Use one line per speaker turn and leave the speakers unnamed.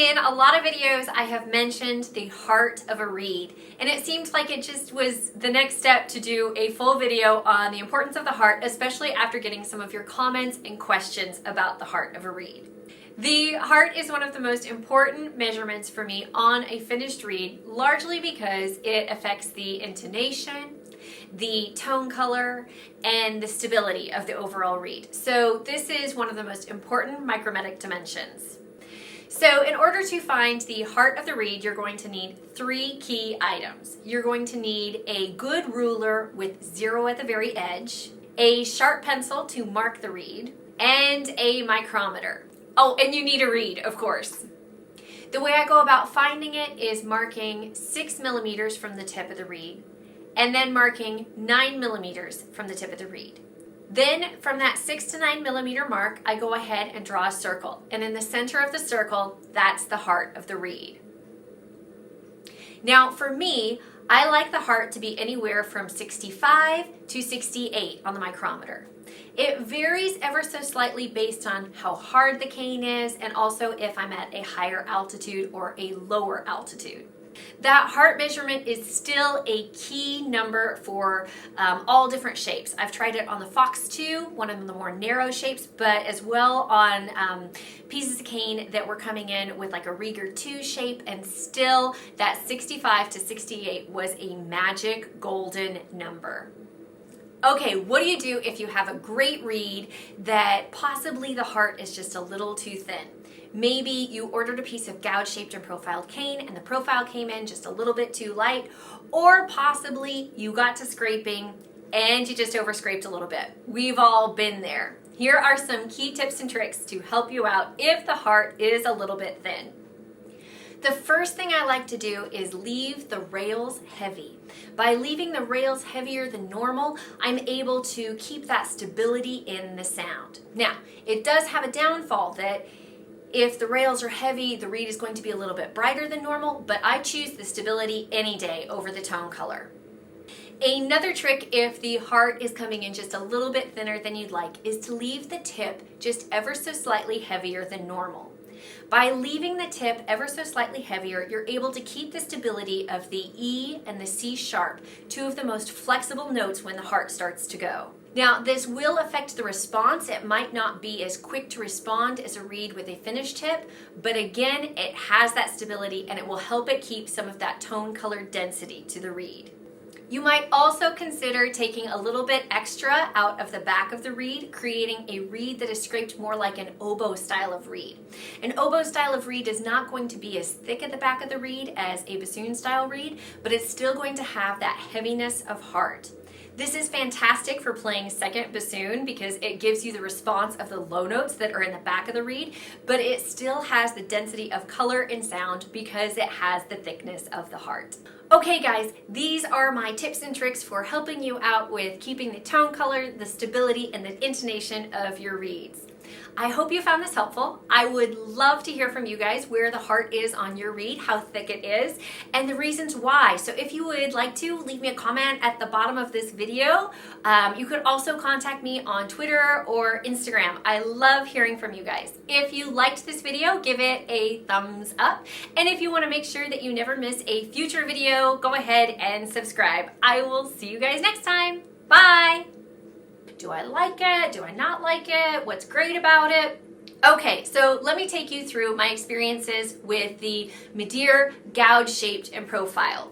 In a lot of videos, I have mentioned the heart of a reed, and it seemed like it just was the next step to do a full video on the importance of the heart, especially after getting some of your comments and questions about the heart of a reed. The heart is one of the most important measurements for me on a finished reed, largely because it affects the intonation, the tone color, and the stability of the overall reed. So this is one of the most important micrometric dimensions. So in order to find the heart of the reed, you're going to need three key items. You're going to need a good ruler with 0 at the very edge, a sharp pencil to mark the reed, and a micrometer. Oh, and you need a reed, of course. The way I go about finding it is marking 6 millimeters from the tip of the reed, and then marking 9 millimeters from the tip of the reed. Then from that 6 to 9 millimeter mark, I go ahead and draw a circle. And in the center of the circle, that's the heart of the reed. Now for me, I like the heart to be anywhere from 65 to 68 on the micrometer. It varies ever so slightly based on how hard the cane is and also if I'm at a higher altitude or a lower altitude. That heart measurement is still a key number for all different shapes. I've tried it on the Fox 2, one of the more narrow shapes, but as well on pieces of cane that were coming in with like a Rieger 2 shape, and still that 65 to 68 was a magic golden number. Okay, what do you do if you have a great reed that possibly the heart is just a little too thin? Maybe you ordered a piece of gouge-shaped and profiled cane and the profile came in just a little bit too light, or possibly you got to scraping and you just over-scraped a little bit. We've all been there. Here are some key tips and tricks to help you out if the heart is a little bit thin. The first thing I like to do is leave the rails heavy. By leaving the rails heavier than normal, I'm able to keep that stability in the sound. Now, it does have a downfall that if the rails are heavy, the reed is going to be a little bit brighter than normal, but I choose the stability any day over the tone color. Another trick if the heart is coming in just a little bit thinner than you'd like is to leave the tip just ever so slightly heavier than normal. By leaving the tip ever so slightly heavier, you're able to keep the stability of the E and the C sharp, two of the most flexible notes when the heart starts to go. Now, this will affect the response. It might not be as quick to respond as a reed with a finished tip, but again, it has that stability and it will help it keep some of that tone color density to the reed. You might also consider taking a little bit extra out of the back of the reed, creating a reed that is scraped more like an oboe style of reed. An oboe style of reed is not going to be as thick at the back of the reed as a bassoon style reed, but it's still going to have that heaviness of heart. This is fantastic for playing second bassoon because it gives you the response of the low notes that are in the back of the reed, but it still has the density of color and sound because it has the thickness of the heart. Okay guys, these are my tips and tricks for helping you out with keeping the tone color, the stability, and the intonation of your reeds. I hope you found this helpful. I would love to hear from you guys where the heart is on your reed, how thick it is, and the reasons why. So if you would like to, leave me a comment at the bottom of this video. You could also contact me on Twitter or Instagram. I love hearing from you guys. If you liked this video, give it a thumbs up. And if you want to make sure that you never miss a future video, go ahead and subscribe. I will see you guys next time. Bye! Do I like it? Do I not like it? What's great about it? Okay, so let me take you through my experiences with the Medeer gouge shaped and profiled.